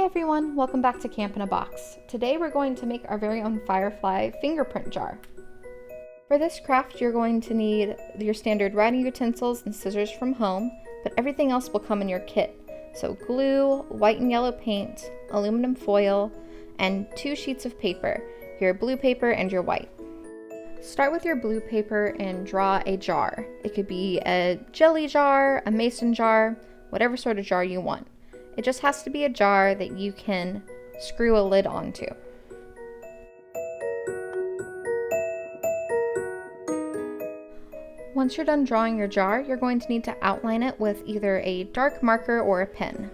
Hey everyone, welcome back to Camp in a Box. Today we're going to make our very own Firefly fingerprint jar. For this craft you're going to need your standard writing utensils and scissors from home, but everything else will come in your kit. So glue, white and yellow paint, aluminum foil, and 2 sheets of paper, your blue paper and your white. Start with your blue paper and draw a jar. It could be a jelly jar, a mason jar, whatever sort of jar you want. It just has to be a jar that you can screw a lid onto. Once you're done drawing your jar, you're going to need to outline it with either a dark marker or a pen.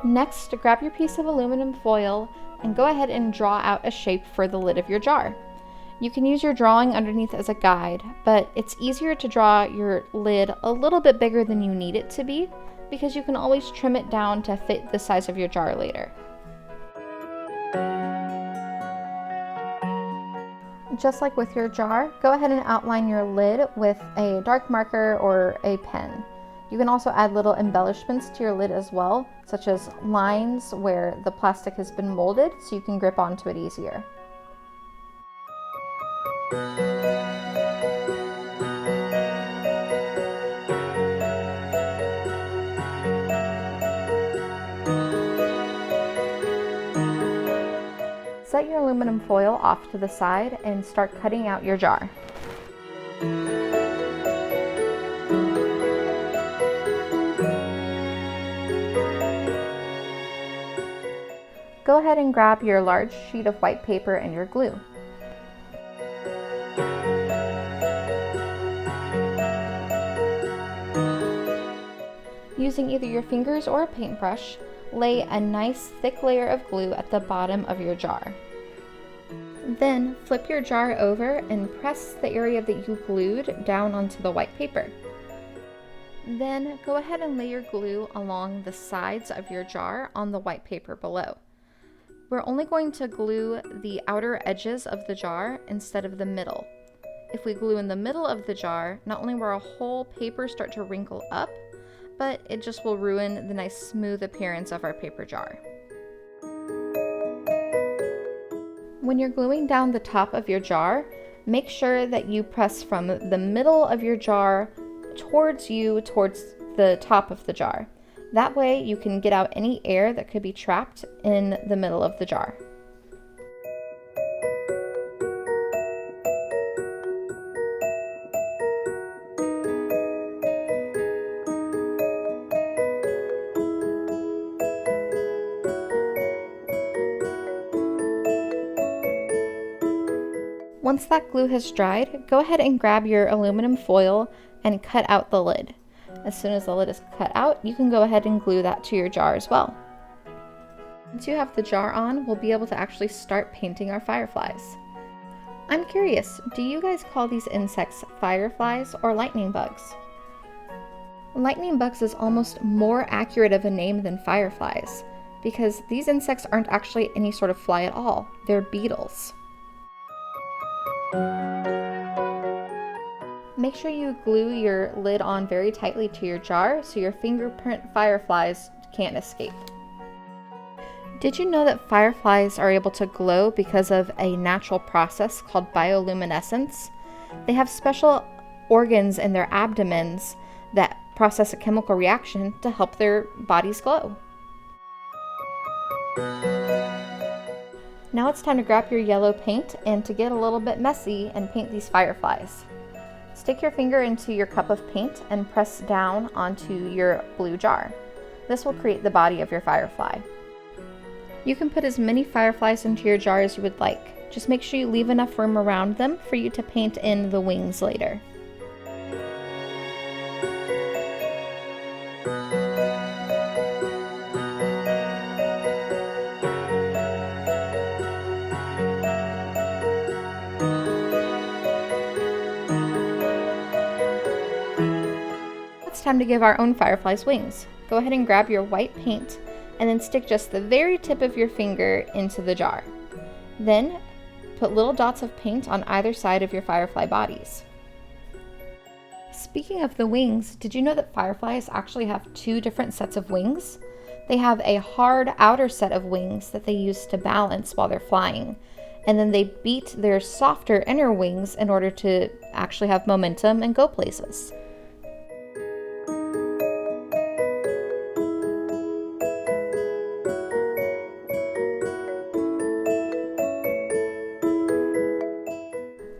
Next, grab your piece of aluminum foil and go ahead and draw out a shape for the lid of your jar. You can use your drawing underneath as a guide, but it's easier to draw your lid a little bit bigger than you need it to be because you can always trim it down to fit the size of your jar later. Just like with your jar, go ahead and outline your lid with a dark marker or a pen. You can also add little embellishments to your lid as well, such as lines where the plastic has been molded so you can grip onto it easier. Set your aluminum foil off to the side and start cutting out your jar. Go ahead and grab your large sheet of white paper and your glue. Using either your fingers or a paintbrush, lay a nice thick layer of glue at the bottom of your jar. Then flip your jar over and press the area that you glued down onto the white paper. Then go ahead and lay your glue along the sides of your jar on the white paper below. We're only going to glue the outer edges of the jar instead of the middle. If we glue in the middle of the jar, not only will our whole paper start to wrinkle up, but it just will ruin the nice smooth appearance of our paper jar. When you're gluing down the top of your jar, make sure that you press from the middle of your jar towards the top of the jar. That way you can get out any air that could be trapped in the middle of the jar. Once that glue has dried, go ahead and grab your aluminum foil and cut out the lid. As soon as the lid is cut out, you can go ahead and glue that to your jar as well. Once you have the jar on, we'll be able to actually start painting our fireflies. I'm curious, do you guys call these insects fireflies or lightning bugs? Lightning bugs is almost more accurate of a name than fireflies, because these insects aren't actually any sort of fly at all. They're beetles. Make sure you glue your lid on very tightly to your jar so your fingerprint fireflies can't escape. Did you know that fireflies are able to glow because of a natural process called bioluminescence? They have special organs in their abdomens that process a chemical reaction to help their bodies glow. Now it's time to grab your yellow paint and to get a little bit messy and paint these fireflies. Stick your finger into your cup of paint and press down onto your blue jar. This will create the body of your firefly. You can put as many fireflies into your jar as you would like. Just make sure you leave enough room around them for you to paint in the wings later. time to give our own fireflies wings. Go ahead and grab your white paint and then stick just the very tip of your finger into the jar. Then put little dots of paint on either side of your firefly bodies. Speaking of the wings, did you know that fireflies actually have two different sets of wings? They have a hard outer set of wings that they use to balance while they're flying, and then they beat their softer inner wings in order to actually have momentum and go places.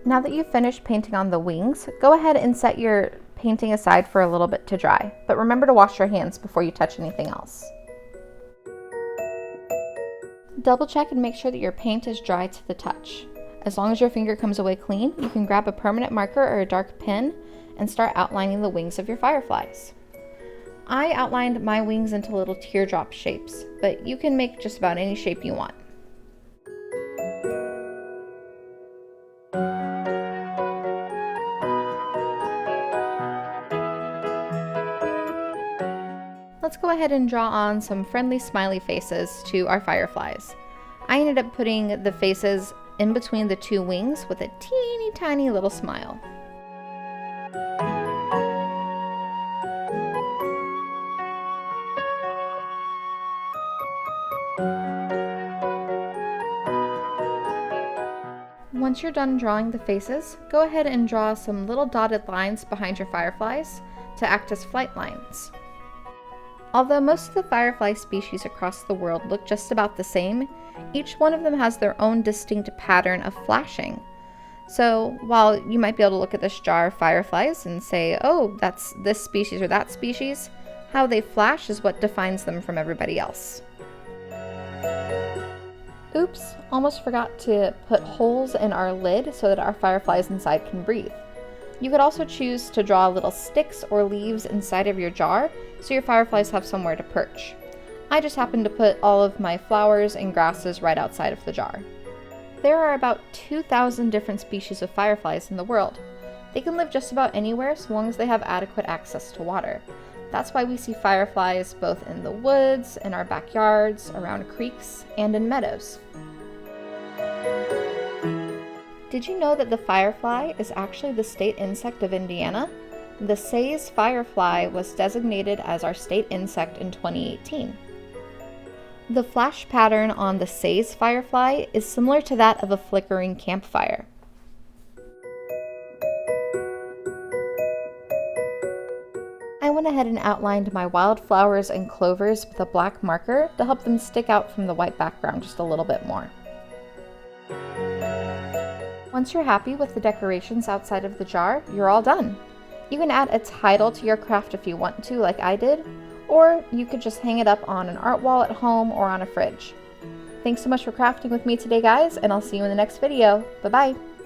Now that you've finished painting on the wings, go ahead and set your painting aside for a little bit to dry, but remember to wash your hands before you touch anything else. Double check and make sure that your paint is dry to the touch. As long as your finger comes away clean, you can grab a permanent marker or a dark pen and start outlining the wings of your fireflies. I outlined my wings into little teardrop shapes, but you can make just about any shape you want. Let's go ahead and draw on some friendly smiley faces to our fireflies. I ended up putting the faces in between the two wings with a teeny tiny little smile. Once you're done drawing the faces, go ahead and draw some little dotted lines behind your fireflies to act as flight lines. Although most of the firefly species across the world look just about the same, each one of them has their own distinct pattern of flashing. So while you might be able to look at this jar of fireflies and say, oh, that's this species or that species, how they flash is what defines them from everybody else. Oops, almost forgot to put holes in our lid so that our fireflies inside can breathe. You could also choose to draw little sticks or leaves inside of your jar so your fireflies have somewhere to perch. I just happened to put all of my flowers and grasses right outside of the jar. There are about 2,000 different species of fireflies in the world. They can live just about anywhere so long as they have adequate access to water. That's why we see fireflies both in the woods, in our backyards, around creeks, and in meadows. Did you know that the firefly is actually the state insect of Indiana? The Say's firefly was designated as our state insect in 2018. The flash pattern on the Say's firefly is similar to that of a flickering campfire. I went ahead and outlined my wildflowers and clovers with a black marker to help them stick out from the white background just a little bit more. Once you're happy with the decorations outside of the jar, you're all done. You can add a title to your craft if you want to, like I did, or you could just hang it up on an art wall at home or on a fridge. Thanks so much for crafting with me today, guys, and I'll see you in the next video. Bye-bye!